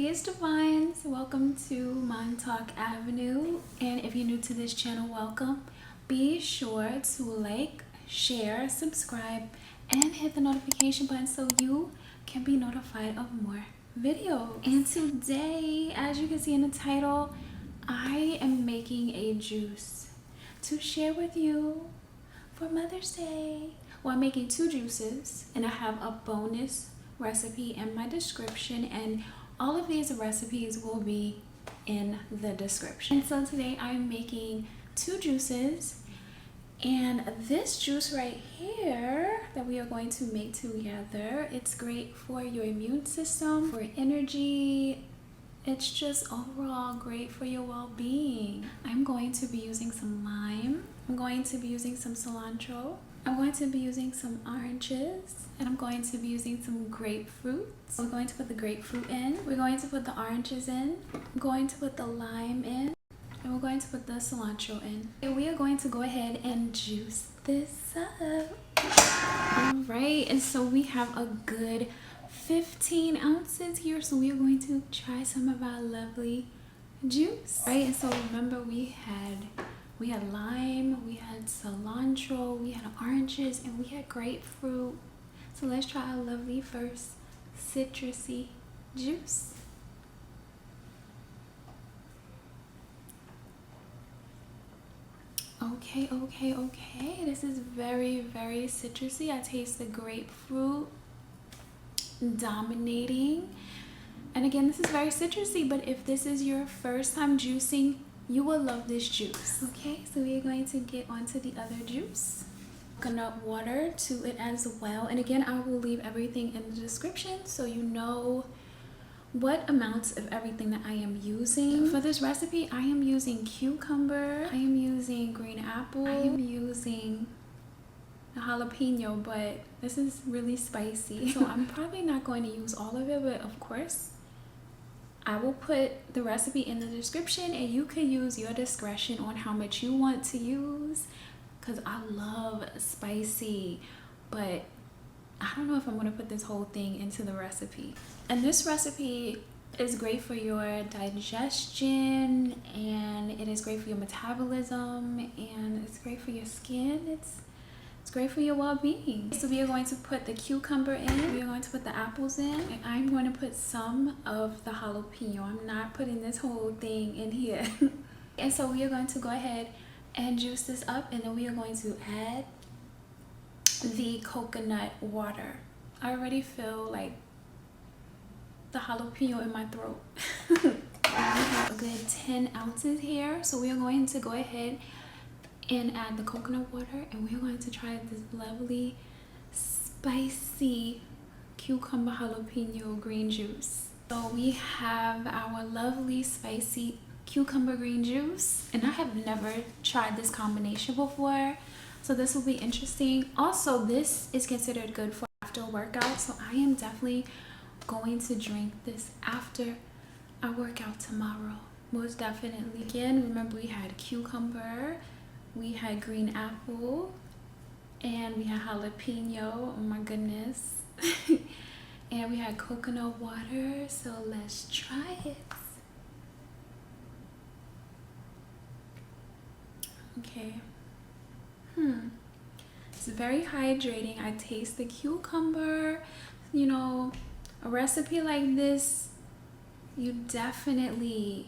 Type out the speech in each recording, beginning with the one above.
Hey Divines, welcome to Montauk Avenue, and if you're new to this channel, welcome. Be sure to like, share, subscribe, and hit the notification button so you can be notified of more videos. And today, as you can see in the title, I am making a juice to share with you for Mother's Day. Well, I'm making two juices, and I have a bonus recipe in my description, and all of these recipes will be in the description. And so today I'm making two juices, and this juice right here that we are going to make together, it's great for your immune system, for energy. It's just overall great for your well-being. I'm going to be using some lime. I'm going to be using some cilantro. I'm going to be using some oranges, and I'm going to be using some grapefruit. So we're going to put the grapefruit in. We're going to put the oranges in. I'm going to put the lime in. And we're going to put the cilantro in. And we are going to go ahead and juice this up. Alright, and so we have a good 15 ounces here. So we are going to try some of our lovely juice. Right, and so remember we had lime, we had cilantro, we had oranges, and we had grapefruit. So let's try our lovely first citrusy juice. Okay. This is very, very citrusy. I taste the grapefruit dominating. And again, this is very citrusy, but if this is your first time juicing, you will love this juice. Okay, so we are going to get onto the other juice. Coconut water to it as well. And again, I will leave everything in the description so you know what amounts of everything that I am using. For this recipe, I am using cucumber, I am using green apple, I am using a jalapeno, but this is really spicy. So I'm probably not going to use all of it, but of course, I will put the recipe in the description, and you can use your discretion on how much you want to use, because I love spicy, but I don't know if I'm going to put this whole thing into the recipe. And this recipe is great for your digestion, and it is great for your metabolism, and it's great for your skin. It's great for your well-being. So we are going to put the cucumber in, we are going to put the apples in, and I'm going to put some of the jalapeno. I'm not putting this whole thing in here. And so we are going to go ahead and juice this up, and then we are going to add the coconut water. I already feel like the jalapeno in my throat. I have a good 10 ounces here, so we are going to go ahead and add the coconut water, and we're going to try this lovely spicy cucumber jalapeno green juice. So we have our lovely spicy cucumber green juice, and I have never tried this combination before, so this will be interesting. Also, this is considered good for after a workout, so I am definitely going to drink this after our workout tomorrow, most definitely. Again, remember we had cucumber, we had green apple, and we had jalapeno. Oh my goodness. And we had coconut water, so let's try it. Okay. It's very hydrating. I taste the cucumber. You know, a recipe like this, I definitely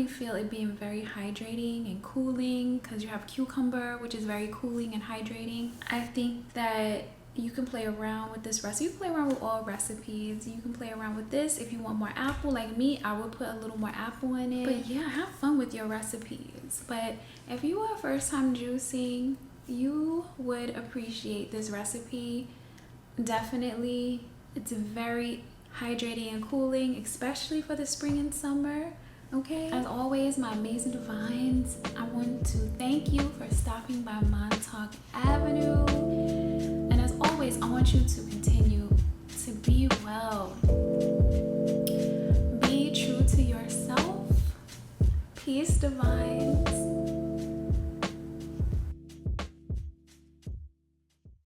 feel it being very hydrating and cooling, because you have cucumber, which is very cooling and hydrating. I think that you can play around with this recipe. You can play around with all recipes. You can play around with this. If you want more apple, like me, I would put a little more apple in it. But yeah, have fun with your recipes. But if you are first time juicing, you would appreciate this recipe. Definitely. It's very hydrating and cooling, especially for the spring and summer. Okay, as always, my amazing divines, I want to thank you for stopping by Montauk Avenue, and as always, I want you to